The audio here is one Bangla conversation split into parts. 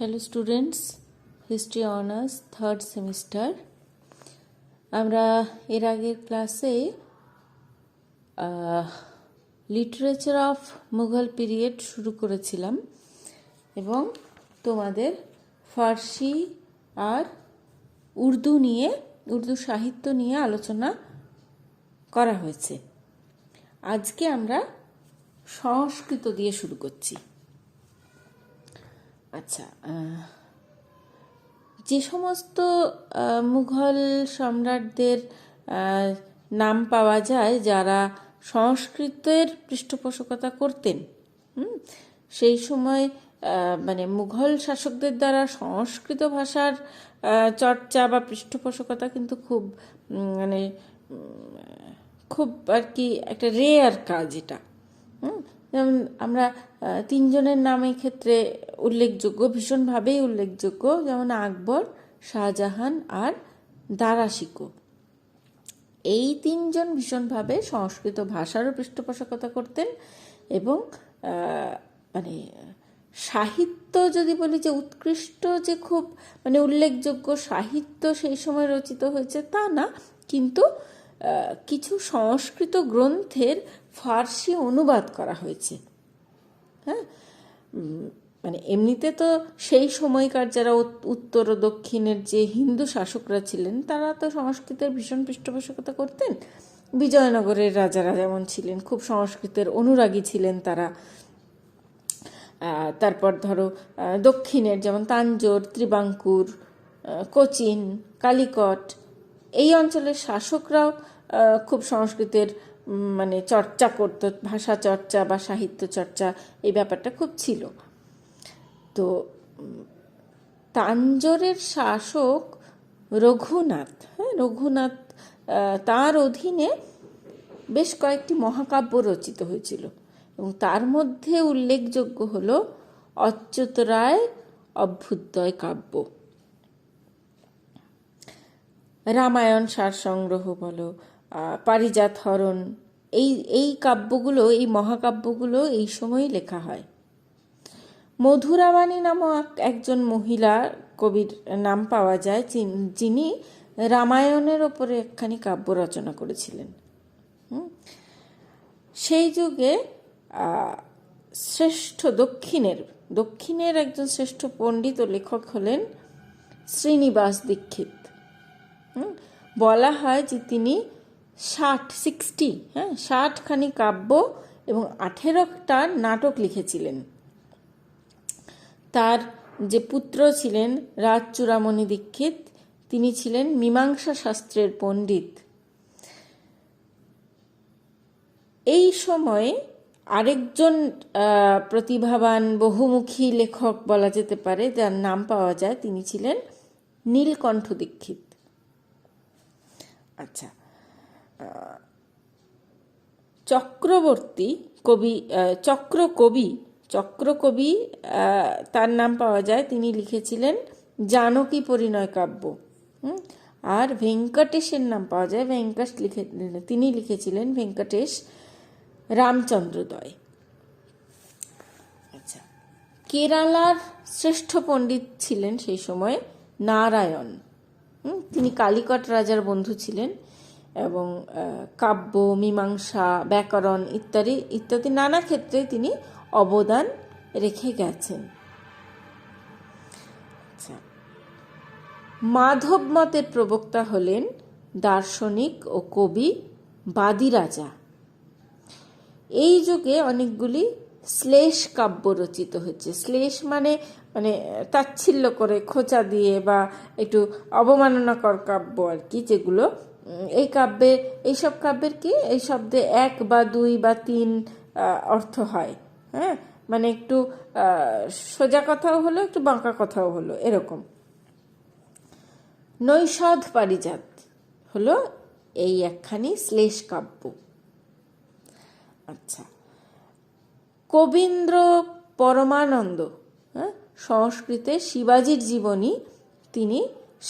Hello students, history honours third semester. আমরা এর আগের ক্লাসে লিটারেচার অফ মুঘল পিরিয়ড শুরু করেছিলাম এবং তোমাদের ফার্সি আর উর্দু সাহিত্য নিয়ে আলোচনা করা হয়েছে। আজকে আমরা সংস্কৃত দিয়ে শুরু করছি। আচ্ছা, যে সমস্ত মুঘল সম্রাটদের নাম পাওয়া যায় যারা সংস্কৃতের পৃষ্ঠপোষকতা করতেন, সেই সময় মানে মুঘল শাসকদের দ্বারা সংস্কৃত ভাষার চর্চা বা পৃষ্ঠপোষকতা কিন্তু খুব আর কি একটা রেয়ার কাজ এটা। যেমন আমরা তিনজনের নামের ক্ষেত্রে ভীষণভাবেই উল্লেখযোগ্য, যেমন আকবর, শাহজাহান আর দারা শিকো। এই তিনজন ভীষণভাবে সংস্কৃত ভাষারও পৃষ্ঠপোষকতা করতেন এবং মানে সাহিত্য যদি বলি যে উৎকৃষ্ট যে খুব উল্লেখযোগ্য সাহিত্য সেই সময় রচিত হয়েছে তা না, কিন্তু কিছু সংস্কৃত গ্রন্থের ফার্সি অনুবাদ করা হয়েছে। হ্যাঁ, এমনিতে তো সেই সময়কার যারা উত্তর ও দক্ষিণের যে হিন্দু শাসকরা ছিলেন তারা তো সংস্কৃতের ভীষণ পৃষ্ঠপোষকতা করতেন। বিজয়নগরের রাজারা যেমন ছিলেন, খুব সংস্কৃতের অনুরাগী ছিলেন তারা। তারপর ধরো দক্ষিণের যেমন তাঞ্জোর, ত্রিবাঙ্কুর, কোচিন, কালিকট, এই অঞ্চলের শাসকরাও খুব সংস্কৃতের চর্চা করত, ভাষা চর্চা বা সাহিত্য চর্চা এই ব্যাপারটা খুব ছিল। তো তাঞ্জোরের শাসক রঘুনাথ তার অধীনে বেশ কয়েকটি মহাকাব্য রচিত হয়েছিল এবং তার মধ্যে উল্লেখযোগ্য হল অচ্যুত রায় অভ্যুদয় কাব্য, রামায়ণ সার সংগ্রহ বলো, পারিজাত হরণ, এই কাব্যগুলো, এই মহাকাব্যগুলো এই সময় লেখা হয়। মধুরাবাণী নামক একজন মহিলা কবির নাম পাওয়া যায় যিনি রামায়ণের ওপরে একখানি কাব্য রচনা করেছিলেন। সেই যুগে দক্ষিণের একজন শ্রেষ্ঠ পণ্ডিত ও লেখক হলেন শ্রীনিবাস দীক্ষিত। বলা হয় যে তিনি 60খানি কাব্য এবং 18টা নাটক লিখেছিলেন। তার যে পুত্র ছিলেন রাজচূড়ামণি দীক্ষিত, তিনি ছিলেন মীমাংসা শাস্ত্রের পণ্ডিত। এই সময়ে আরেকজন প্রতিভাবান বহুমুখী লেখক বলা যেতে পারে যার নাম পাওয়া যায়, তিনি ছিলেন নীলকণ্ঠ দীক্ষিত। আচ্ছা, চক্রকবি তার নাম পাওয়া যায়, তিনি লিখেছিলেন জানকী পরিণয় কাব্য। আর ভেঙ্কটেশের নাম পাওয়া যায়, তিনি লিখেছিলেন ভেঙ্কটেশ রামচন্দ্রোদয়। আচ্ছা, কেরালার শ্রেষ্ঠ পণ্ডিত ছিলেন সেই সময় নারায়ণ। তিনি কালিকট রাজার বন্ধু ছিলেন এবং কাব্য, মীমাংসা, ব্যাকরণ ইত্যাদি নানা ক্ষেত্রে তিনি অবদান রেখে গেছেন। আচ্ছা, মাধব মতের প্রবক্তা হলেন দার্শনিক ও কবি বাদিরাজা। এই যুগে অনেকগুলি শ্লেষ কাব্য রচিত হয়েছে। শ্লেষ মানে তাচ্ছিল্য করে, খোঁচা দিয়ে বা একটু অবমাননাকর কাব্য আর কি, যেগুলো এইসব কাব্যের কি এই শব্দে 1 বা 2 বা 3 অর্থ হয়। হ্যাঁ, একটু সোজা কথাও হলো, একটু বাঁকা কথাও হলো, এরকম। নৈষধ পারিজাত হলো এই একখানি শ্লেষ কাব্য। আচ্ছা, কবীন্দ্র পরমানন্দ সংস্কৃতে শিবাজির জীবনী, তিনি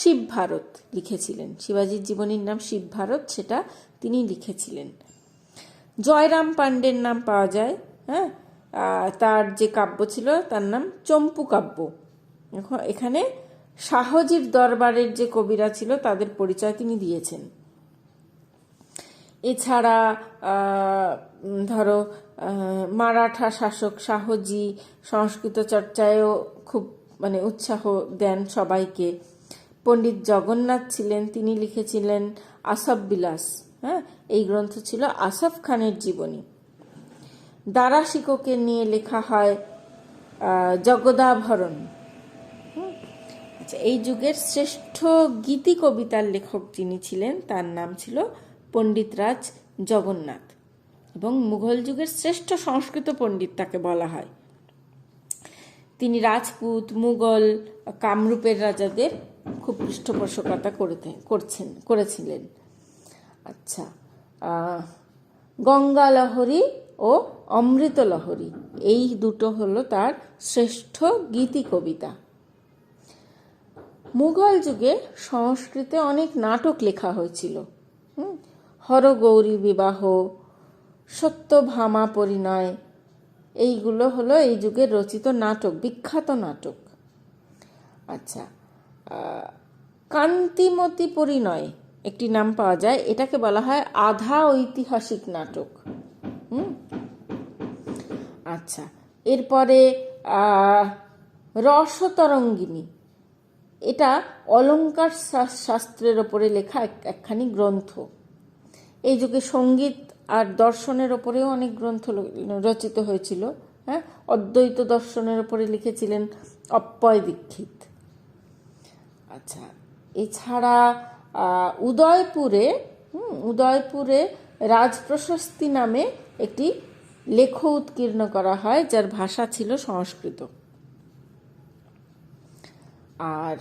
শিবভারত লিখেছিলেন। শিবাজির জীবনীর নাম শিবভারত, সেটা তিনি লিখেছিলেন। জয়রাম পাণ্ডের নাম পাওয়া যায়। তার যে কাব্য ছিল তার নাম চম্পু কাব্য। এখানে শাহজির দরবারের যে কবিরা ছিল তাদের পরিচয় তিনি দিয়েছেন। এছাড়া ধরো মারাঠা শাসক শাহজি সংস্কৃত চর্চায়ও খুব মানে উৎসাহ দেন সবাইকে। পণ্ডিত জগন্নাথ ছিলেন, তিনি লিখেছিলেন আসফ বিলাস। হ্যাঁ, এই গ্রন্থ ছিল আসফ খানের জীবনী। দারা শিকোকে নিয়ে লেখা হয় জগদাভরণ। আচ্ছা, এই যুগের শ্রেষ্ঠ গীতি কবিতার লেখক যিনি ছিলেন তার নাম ছিল পণ্ডিতরাজ জগন্নাথ, এবং মুঘল যুগের শ্রেষ্ঠ সংস্কৃত পণ্ডিত তাকে বলা হয়। তিনি রাজপুত, মুঘল, কামরূপের রাজাদের খুব পৃষ্ঠপোষকতা করেছিলেন। আচ্ছা, গঙ্গা লহরী ও অমৃত লহরী এই দুটো হলো তার শ্রেষ্ঠ গীতি কবিতা। মুঘল যুগে সংস্কৃতে অনেক নাটক লেখা হয়েছিল। হরগৌরী বিবাহ, সত্যভামা পরিণয়, এইগুলো হলো এই যুগের রচিত নাটক, বিখ্যাত নাটক। আচ্ছা, কান্তিমতী পরিণয় একটি নাম পাওয়া যায়, এটাকে বলা হয় আধা ঐতিহাসিক নাটক। আচ্ছা, এরপরে রসতরঙ্গিনী, এটা অলঙ্কার শাস্ত্রের ওপরে লেখা একখানি গ্রন্থ। এই যুগে সঙ্গীত আর দর্শনের ওপরেও অনেক গ্রন্থ রচিত হয়েছিল। হ্যাঁ, অদ্বৈত দর্শনের ওপরে লিখেছিলেন অপ্পয় দীক্ষিত। আচ্ছা, এছাড়া উদয়পুরে রাজপ্রশস্তি নামে একটি লেখ উৎকীর্ণ করা হয়, যার ভাষা ছিল সংস্কৃত। আর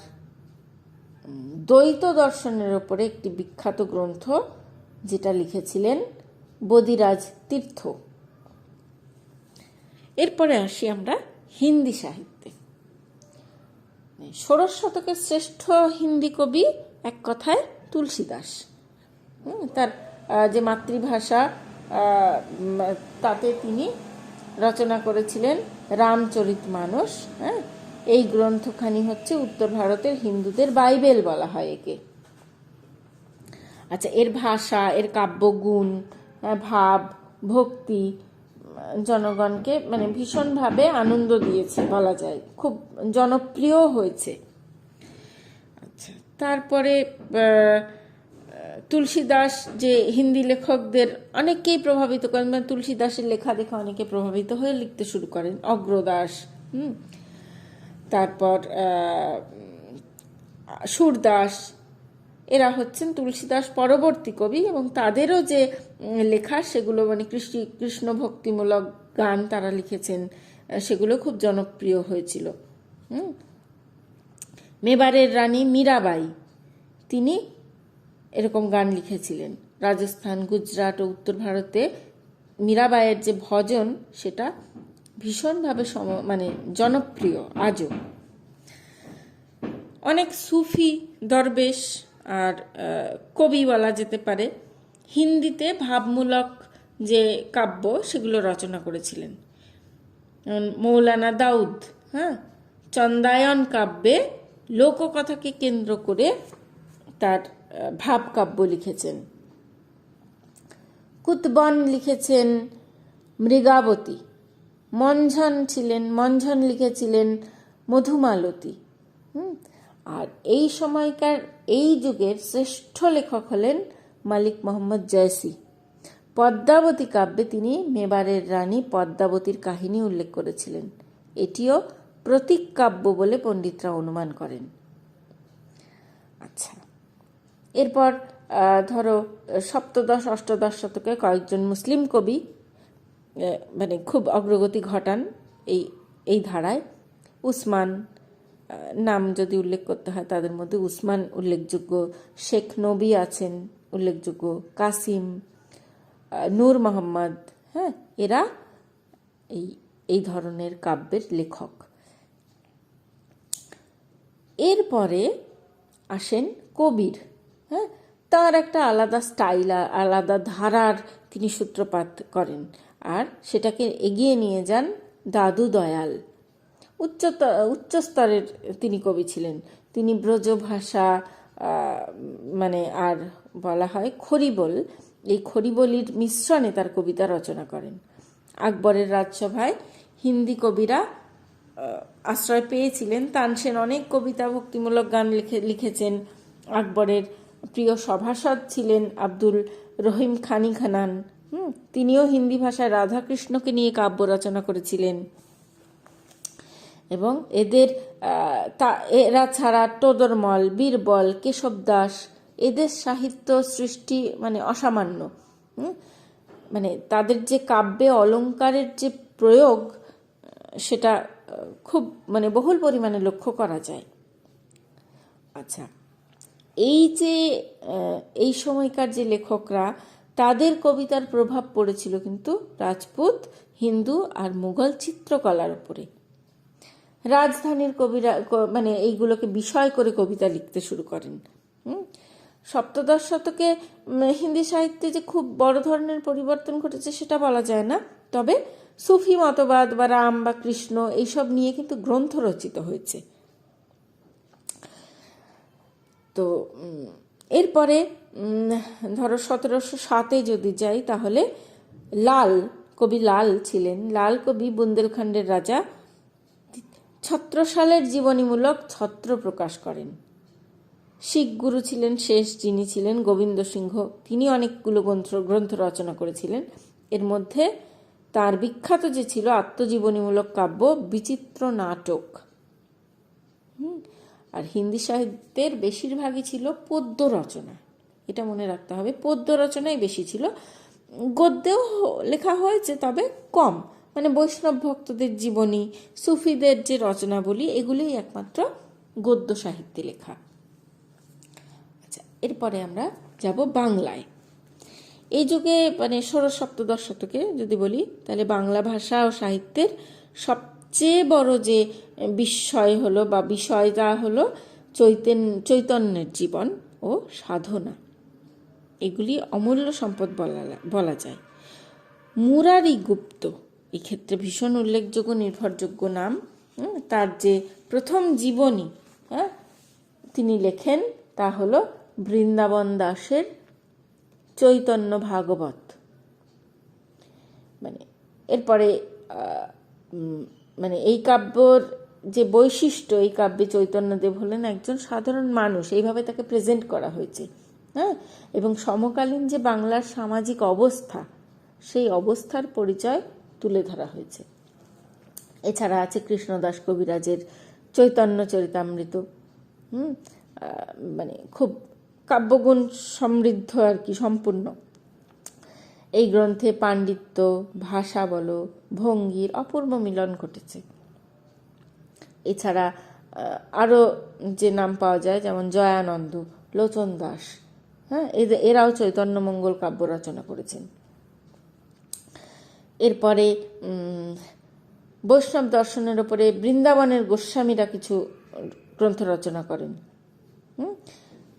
দ্বৈত দর্শনের ওপরে একটি বিখ্যাত গ্রন্থ যেটা লিখেছিলেন বদিরাজ তীর্থ। এরপরে আসি আমরা হিন্দি সাহিত্যে। ষোড়শ শতকের শ্রেষ্ঠ হিন্দি কবি এক কথায় তুলসীদাস। তার যে মাতৃভাষা তাতে তিনি রচনা করেছিলেন রামচরিতমানস। হ্যাঁ, এই গ্রন্থখানি হচ্ছে উত্তর ভারতের হিন্দুদের বাইবেল বলা হয় একে। আচ্ছা, এর ভাষা, এর কাব্যগুণ, ভাব, ভক্তি জনগণকে মানে ভীষণভাবে আনন্দ দিয়েছে বলা যায়, খুব জনপ্রিয় হয়েছে। আচ্ছা, তারপরে তুলসীদাস যে হিন্দি লেখকদের অনেককেই প্রভাবিত করেন, মানে তুলসীদাসের লেখা দেখে অনেকে প্রভাবিত হয়ে লিখতে শুরু করেন। অগ্রদাস, তারপর সুরদাস, এরা হচ্ছেন তুলসীদাস পরবর্তী কবি, এবং তাদেরও যে লেখা সেগুলো মানে কৃষ্ণ ভক্তিমূলক গান তারা লিখেছেন, সেগুলো খুব জনপ্রিয় হয়েছিল। মেবারের রানী মীরাবাই, তিনি এরকম গান লিখেছিলেন। রাজস্থান, গুজরাট ও উত্তর ভারতে মীরাবাইয়ের যে ভজন সেটা ভীষণভাবে মানে জনপ্রিয় আজও। অনেক সুফি, দরবেশ আর কবি বলা যেতে পারে হিন্দিতে ভাবমূলক যে কাব্য সেগুলো রচনা করেছিলেন। মৌলানা দাউদ, হ্যাঁ, চন্দায়ন কাব্যে লোককথাকে কেন্দ্র করে তার ভাবকাব্য লিখেছেন। কুতবন লিখেছেন মৃগাবতী। মঞ্ঝন লিখেছিলেন মধুমালতী। আর এই সময়কার এই যুগের শ্রেষ্ঠ লেখক হলেন মালিক মোহাম্মদ জয়সি। পদ্মাবতী কাব্যে তিনি মেবারের রানী পদ্মাবতীর কাহিনী উল্লেখ করেছিলেন। এটিও প্রতীক কাব্য বলে পণ্ডিতরা অনুমান করেন। আচ্ছা, এরপর ধরো সপ্তদশ অষ্টদশ শতকে কয়েকজন মুসলিম কবি মানে খুব অগ্রগতি ঘটান এই ধারায়। উসমান নাম যদি উল্লেখ করতে হয় তাদের মধ্যে উসমান উল্লেখযোগ্য, শেখ নবী আছেন উল্লেখযোগ্য, কাসিম, নূর মোহাম্মদ, হ্যাঁ, এরা এই ধরনের কাব্যের লেখক। এরপরে আসেন কবির। হ্যাঁ, তার একটা আলাদা স্টাইল, আলাদা ধারার তিনি সূত্রপাত করেন, আর সেটাকে এগিয়ে নিয়ে যান দাদু দয়াল। উচ্চ স্তরের তিনি কবি ছিলেন। তিনি ব্রজভাষা মানে আর বলা হয় খরিবল, এই খরিবলির মিশ্রণে তার কবিতা রচনা করেন। আকবরের রাজসভায় হিন্দি কবিরা আশ্রয় পেয়েছিলেন। তানসেন অনেক কবিতা ভক্তিমূলক গান লিখেছেন। আকবরের প্রিয় সভাসদ ছিলেন আব্দুল রহিম খানি খানান। তিনিও হিন্দি ভাষায় রাধাকৃষ্ণকে নিয়ে কাব্য রচনা করেছিলেন। এবং এরা ছাড়া টোদরমল, বীরবল, কেশব দাস, এদের সাহিত্য সৃষ্টি মানে অসামান্য। মানে তাদের যে কাব্যে অলঙ্কারের যে প্রয়োগ, সেটা খুব মানে বহুল পরিমাণে লক্ষ্য করা যায়। আচ্ছা, এই সময়কার যে লেখকরা, তাদের কবিতার প্রভাব পড়েছিল কিন্তু রাজপুত, হিন্দু আর মুঘল চিত্রকলার উপরে। রাজধানীর কবিরা মানে এইগুলোকে বিষয় করে কবিতা লিখতে শুরু করেন। সপ্তদশ শতকে হিন্দি সাহিত্যে যে খুব বড় ধরনের পরিবর্তন ঘটেছে সেটা বলা যায় না, তবে সুফি মতবাদ বা রাম বা কৃষ্ণ এইসব নিয়ে কিন্তু গ্রন্থ রচিত হয়েছে। তো এরপরে ধরো 1707 যদি যাই, তাহলে কবি লাল ছিলেন। লাল কবি বুন্দেলখণ্ডের রাজা ছত্রসালের জীবনীমূলক ছত্র প্রকাশ করেন। শিখ গুরু ছিলেন শেষ, যিনি ছিলেন গোবিন্দ সিংহ। তিনি অনেকগুলো গ্রন্থ রচনা করেছিলেন। এর মধ্যে তার বিখ্যাত যে ছিল আত্মজীবনীমূলক কাব্য বিচিত্র নাটক। আর হিন্দি সাহিত্যের বেশিরভাগই ছিল পদ্য রচনা, এটা মনে রাখতে হবে। পদ্য রচনাই বেশি ছিল, গদ্যেও লেখা হয়েছে তবে কম। মানে বৈষ্ণব ভক্তদের জীবনী, সুফিদের যে রচনাবলী, এগুলোই একমাত্র গদ্য সাহিত্যে লেখা। আচ্ছা, এরপরে আমরা যাব বাংলায়। এই যুগে মানে 16-17 শতকে যদি বলি, তাহলে বাংলা ভাষা ও সাহিত্যের সবচেয়ে বড় যে বিষয় হলো বা বিষয়টা হলো চৈতন্যের জীবন ও সাধনা। এগুলি অমূল্য সম্পদ বলা যায়। মুরারি গুপ্ত এই ক্ষেত্রে ভীষণ উল্লেখযোগ্য, নির্ভরযোগ্য নাম। তার যে প্রথম জীবনী তিনি লেখেন, তা হলো বৃন্দাবন দাসের চৈতন্য ভাগবত। মানে এরপরে মানে এই কাব্যর যে বৈশিষ্ট্য, এই কাব্যে চৈতন্যদেব হলেন একজন সাধারণ মানুষ, এইভাবে তাকে প্রেজেন্ট করা হয়েছে। এবং সমকালীন যে বাংলার সামাজিক অবস্থা, সেই অবস্থার পরিচয় তুলে ধরা হয়েছে। এছাড়া আছে কৃষ্ণদাস কবিরাজের চৈতন্য চরিতামৃত। মানে খুব কাব্যগুণ সমৃদ্ধ আর কি, সম্পূর্ণ। এই গ্রন্থে পাণ্ডিত্য, ভাষা বলো, ভঙ্গির অপূর্ব মিলন ঘটেছে। এছাড়া আরও যে নাম পাওয়া যায়, যেমন জয়ানন্দ, লোচন দাস, এরাও চৈতন্যমঙ্গল কাব্য রচনা করেছেন। এরপরে বৈষ্ণব দর্শনের ওপরে বৃন্দাবনের গোস্বামীরা কিছু গ্রন্থ রচনা করেন।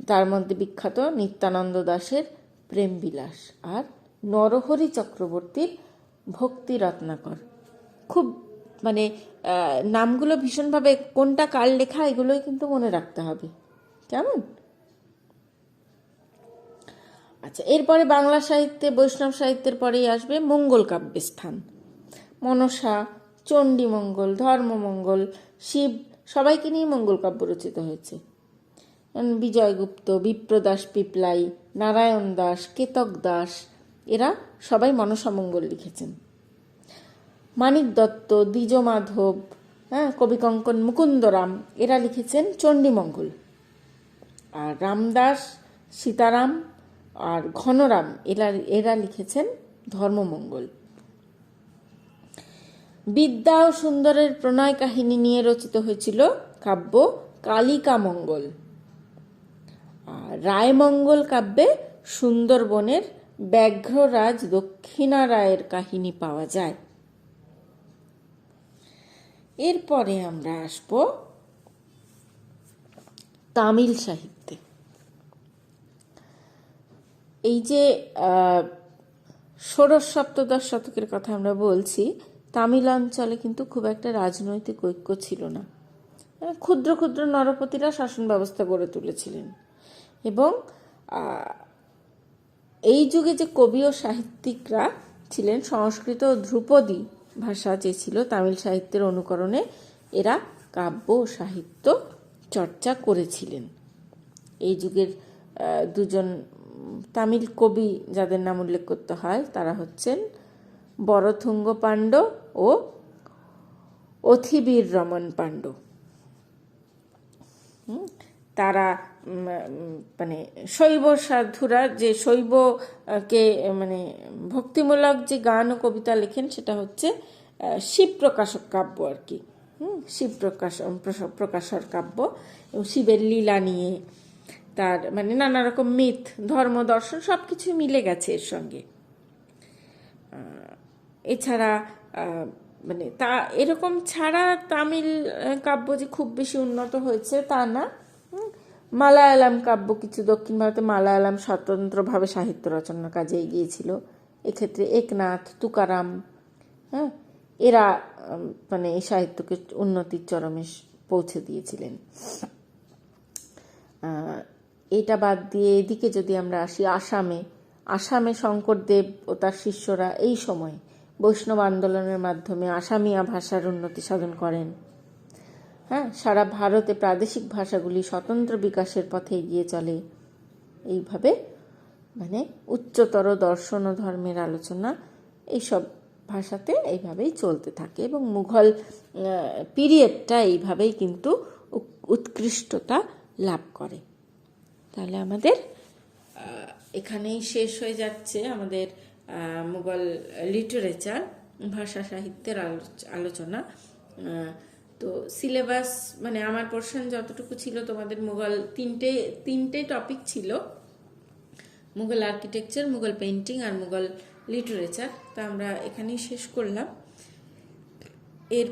তার মধ্যে বিখ্যাত নিত্যানন্দ দাশের প্রেম বিলাস আর নরহরি চক্রবর্তীর ভক্তি রত্নাকর। খুব মানে নামগুলো ভীষণভাবে কোনটা কার লেখা, এগুলোই কিন্তু মনে রাখতে হবে, কেমন? আচ্ছা, এরপরে বাংলা সাহিত্যে বৈষ্ণব সাহিত্যের পরেই আসবে মঙ্গল কাব্যের স্থান। মনসা, চণ্ডীমঙ্গল, ধর্মমঙ্গল, শিব, সবাইকে নিয়ে মঙ্গল কাব্য রচিত হয়েছে। বিজয়গুপ্ত, বিপ্রদাস পিপলাই, নারায়ণ দাস, কেতক দাস, এরা সবাই মনসা মঙ্গল লিখেছেন। মানিক দত্ত, দ্বিজ মাধব, কবিকঙ্কন মুকুন্দরাম, এরা লিখেছেন চণ্ডীমঙ্গল। আর রামদাস, সীতারাম আর ঘনরাম, এরা লিখেছেন ধর্মমঙ্গল। বিদ্যা ও সুন্দরের প্রণয় কাহিনী নিয়ে রচিত হয়েছিল কাব্য কালিকা মঙ্গল। আর রায়মঙ্গল কাব্যে সুন্দরবনের ব্যাঘ্ররাজ দক্ষিণা রায়ের কাহিনী পাওয়া যায়। এরপরে আমরা আসব তামিল সাহিত্যে। এই যে 16-17 শতকের কথা আমরা বলছি, তামিল অঞ্চলে কিন্তু খুব একটা রাজনৈতিক ঐক্য ছিল না। ক্ষুদ্র ক্ষুদ্র নরপতিরা শাসন ব্যবস্থা গড়ে তুলেছিলেন। এবং এই যুগে যে কবি ও সাহিত্যিকরা ছিলেন, সংস্কৃত ও ধ্রুপদী ভাষা যে ছিল তামিল সাহিত্যের অনুকরণে এরা কাব্য ও সাহিত্য চর্চা করেছিলেন। এই যুগের দুজন তামিল কবি যাদের নাম উল্লেখ করতে হয় তারা হচ্ছেন বরথুঙ্গ পাণ্ড ও অথিবীর রমন পাণ্ড। তারা মানে শৈব সাধুরা যে শৈবকে মানে ভক্তিমূলক যে গান ও কবিতা লেখেন সেটা হচ্ছে শিব প্রকাশক কাব্য আর কি। শিব প্রকাশর কাব্য এবং শিবের লীলা নিয়ে তার মানে নানা রকম মিথ, ধর্ম, দর্শন সব কিছু মিলে গেছে এর সঙ্গে। এছাড়া মানে তা এরকম ছাড়া তামিল কাব্য যে খুব বেশি উন্নত হয়েছে তা না। মালায়ালাম কাব্য, কিছু দক্ষিণ ভারতে মালায়ালাম স্বতন্ত্রভাবে সাহিত্য রচনার কাজে এগিয়েছিল। এক্ষেত্রে একনাথ, তুকারাম, এরা মানে এই সাহিত্যকে উন্নতির চরমে পৌঁছে দিয়েছিলেন। এটা বাদ দিয়ে এদিকে যদি আমরা আসি আসামে শঙ্করদেব ও তার শিষ্যরা এই সময় বৈষ্ণব আন্দোলনের মাধ্যমে আসামিয়া ভাষার উন্নতি সাধন করেন। সারা ভারতে প্রাদেশিক ভাষাগুলি স্বতন্ত্র বিকাশের পথে এগিয়ে চলে। এইভাবে মানে উচ্চতর দর্শন ও ধর্মের আলোচনা এইসব ভাষাতে এইভাবেই চলতে থাকে এবং মুঘল পিরিয়ডটা এইভাবেই কিন্তু উৎকৃষ্টতা লাভ করে। তাহলে আমাদের এখানেই শেষ হয়ে যাচ্ছে আমাদের মুঘল লিটারেচার, ভাষা সাহিত্যের আলোচনা। তো সিলেবাস মানে আমার পোর্শন যতটুকু ছিল, তোমাদের মুঘল তিনটে টপিক ছিল, মুঘল আর্কিটেকচার, মুঘল পেন্টিং আর মুঘল লিটারেচার। তা আমরা এখানেই শেষ করলাম। এর